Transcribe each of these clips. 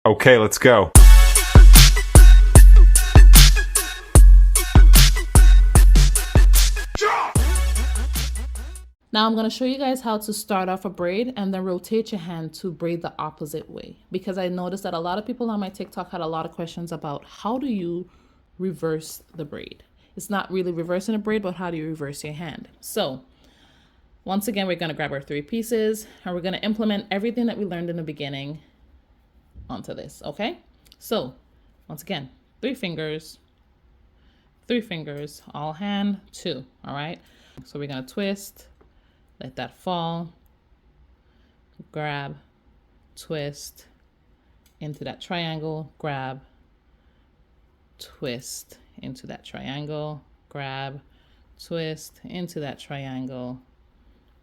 Okay, let's go. Now I'm going to show you guys how to start off a braid and then rotate your hand to braid the opposite way, because I noticed that a lot of people on my TikTok had a lot of questions about how do you reverse the braid. It's not really reversing a braid, but how do you reverse your hand? So once again, we're going to grab our 3 pieces and we're going to implement everything that we learned in the beginning onto this, okay? So once again, 3 fingers, all hand, 2, all right? So we're going to twist, let that fall, grab, twist into that triangle, grab, twist into that triangle, grab, twist into that triangle,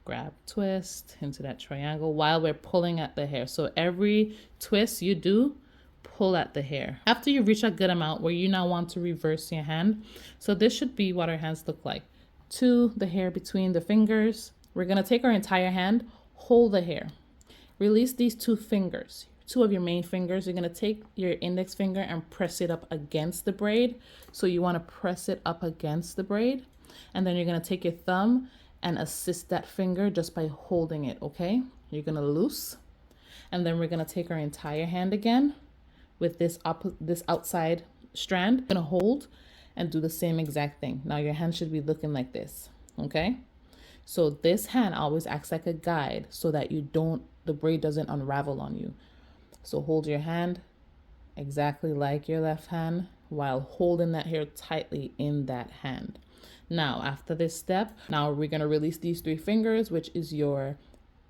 grab, twist into that triangle while we're pulling at the hair. So every twist you do, pull at the hair. After you reach a good amount where you now want to reverse your hand, so this should be what our hands look like. To the hair between the fingers, we're going to take our entire hand, hold the hair, release these 2 fingers, 2 of your main fingers. You're going to take your index finger and press it up against the braid. So you want to press it up against the braid. And then you're going to take your thumb and assist that finger just by holding it, okay? You're going to loose. And then we're going to take our entire hand again with this outside strand. We're going to hold and do the same exact thing. Now your hand should be looking like this, okay? So this hand always acts like a guide so that the braid doesn't unravel on you. So hold your hand exactly like your left hand while holding that hair tightly in that hand. Now, after this step, now we're going to release these 3 fingers, which is your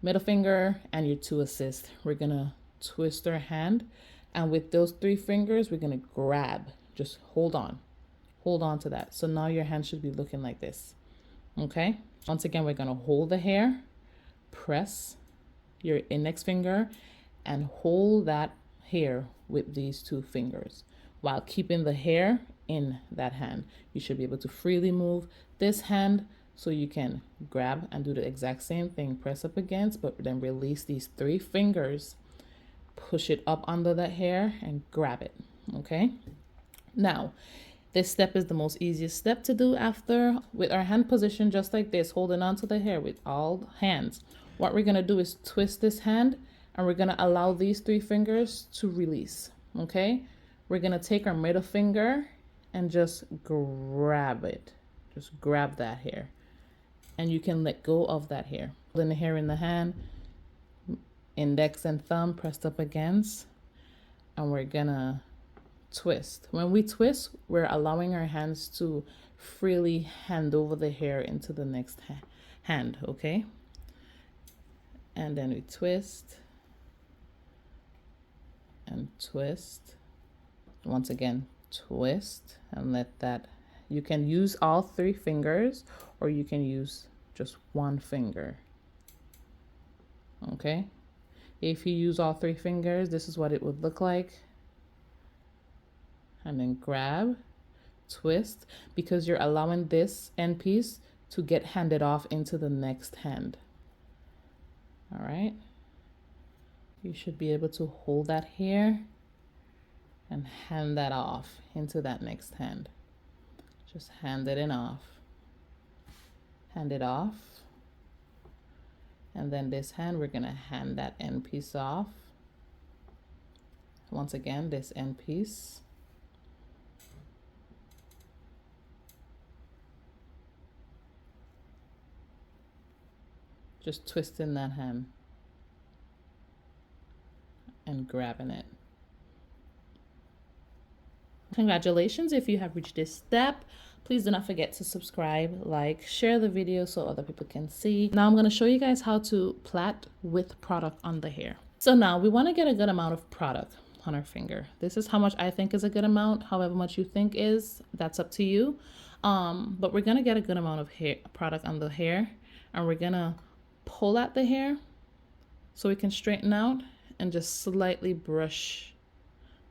middle finger and your 2 assists. We're going to twist our hand, and with those 3 fingers, we're going to grab. Just hold on to that. So now your hand should be looking like this, okay? Once again, we're going to hold the hair, press your index finger, and hold that hair with these 2 fingers while keeping the hair in that hand. You should be able to freely move this hand so you can grab and do the exact same thing. Press up against, but then release these 3 fingers, push it up under that hair and grab it, okay? Now, this step is the most easiest step to do after, with our hand position just like this, holding onto the hair with all hands. What we're going to do is twist this hand and we're going to allow these 3 fingers to release, okay? We're going to take our middle finger and just grab it. Just grab that hair. And you can let go of that hair. Holding the hair in the hand, index and thumb pressed up against, and we're going to twist. When we twist, we're allowing our hands to freely hand over the hair into the next hand, okay? And then we twist and twist. Once again, twist and let that, you can use all 3 fingers or you can use just 1 finger, okay? If you use all 3 fingers, this is what it would look like. And then grab, twist, because you're allowing this end piece to get handed off into the next hand. All right. You should be able to hold that here and hand that off into that next hand. Just hand it in off. Hand it off. And then this hand, we're going to hand that end piece off. Once again, this end piece. Just twisting that hand and grabbing it. Congratulations if you have reached this step. Please do not forget to subscribe, like, share the video so other people can see. Now I'm going to show you guys how to plait with product on the hair. So now we want to get a good amount of product on our finger. This is how much I think is a good amount. However much you think is, that's up to you. But we're going to get a good amount of hair product on the hair, and we're going to pull at the hair so we can straighten out and just slightly brush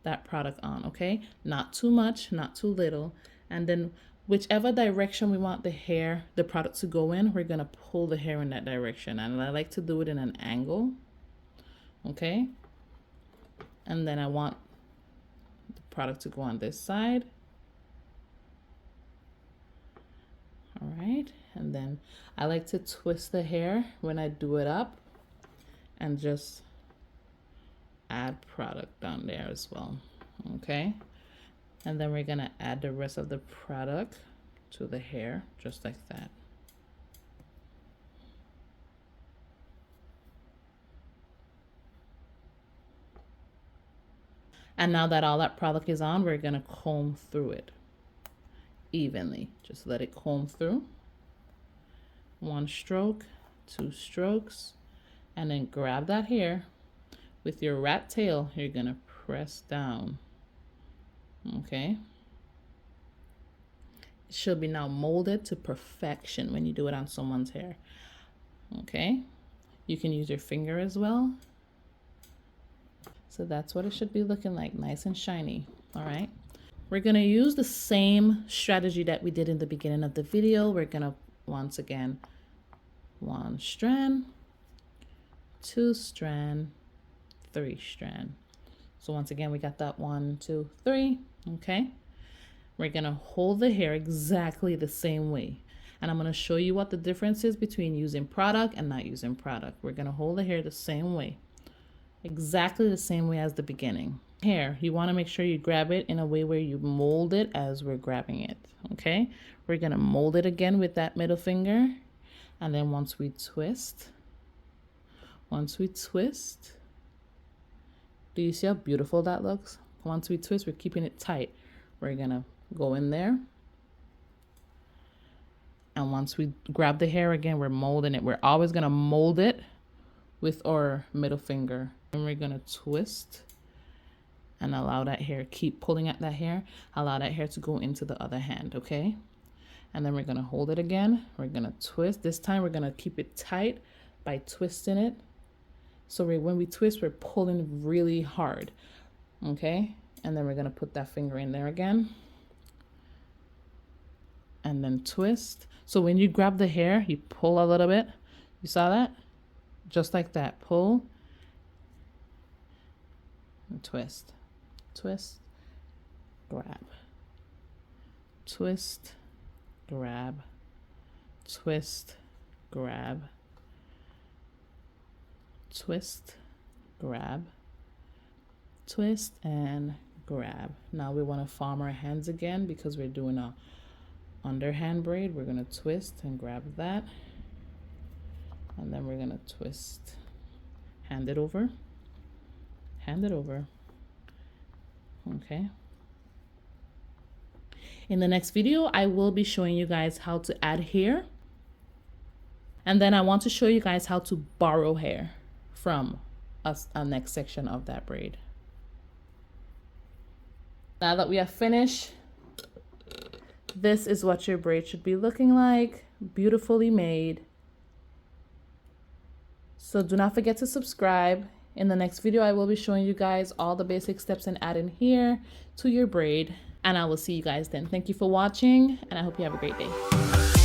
that product on, okay? Not too much, not too little. And then whichever direction we want the product to go in, we're gonna pull the hair in that direction. And I like to do it in an angle, okay? And then I want the product to go on this side. All right, and then I like to twist the hair when I do it up and just add product down there as well. Okay, and then we're gonna add the rest of the product to the hair just like that. And now that all that product is on, we're gonna comb through it evenly. Just let it comb through. 1 stroke, 2 strokes, and then grab that hair with your rat tail. You're gonna press down. Okay. It should be now molded to perfection when you do it on someone's hair. Okay. You can use your finger as well. So that's what it should be looking like, nice and shiny. All right. We're going to use the same strategy that we did in the beginning of the video. We're going to, once again, 1 strand, 2 strand, 3 strand. So once again, we got that 1, 2, 3. Okay. We're going to hold the hair exactly the same way. And I'm going to show you what the difference is between using product and not using product. We're going to hold the hair the same way. Exactly the same way as the beginning. Hair, you want to make sure you grab it in a way where you mold it as we're grabbing it. Okay, we're gonna mold it again with that middle finger, and then once we twist, do you see how beautiful that looks? Once we twist, we're keeping it tight. We're gonna go in there, and once we grab the hair again, we're molding it. We're always gonna mold it with our middle finger, and we're gonna twist and allow that hair, keep pulling at that hair, allow that hair to go into the other hand. Okay, and then we're gonna hold it again. We're gonna twist. This time we're gonna keep it tight by twisting it. So when we twist, we're pulling really hard. Okay, and then we're gonna put that finger in there again and then twist. So when you grab the hair, you pull a little bit. You saw that? Just like that. Pull and twist. Twist, grab. Twist, grab. Twist, grab. Twist, grab. Twist and grab. Now we want to farm our hands again because we're doing a underhand braid. We're going to twist and grab that. And then we're going to twist. Hand it over. Hand it over. Okay. In the next video, I will be showing you guys how to add hair. And then I want to show you guys how to borrow hair from a next section of that braid. Now that we have finished, this is what your braid should be looking like. Beautifully made. So do not forget to subscribe. In the next video, I will be showing you guys all the basic steps in adding hair to your braid. And I will see you guys then. Thank you for watching, and I hope you have a great day.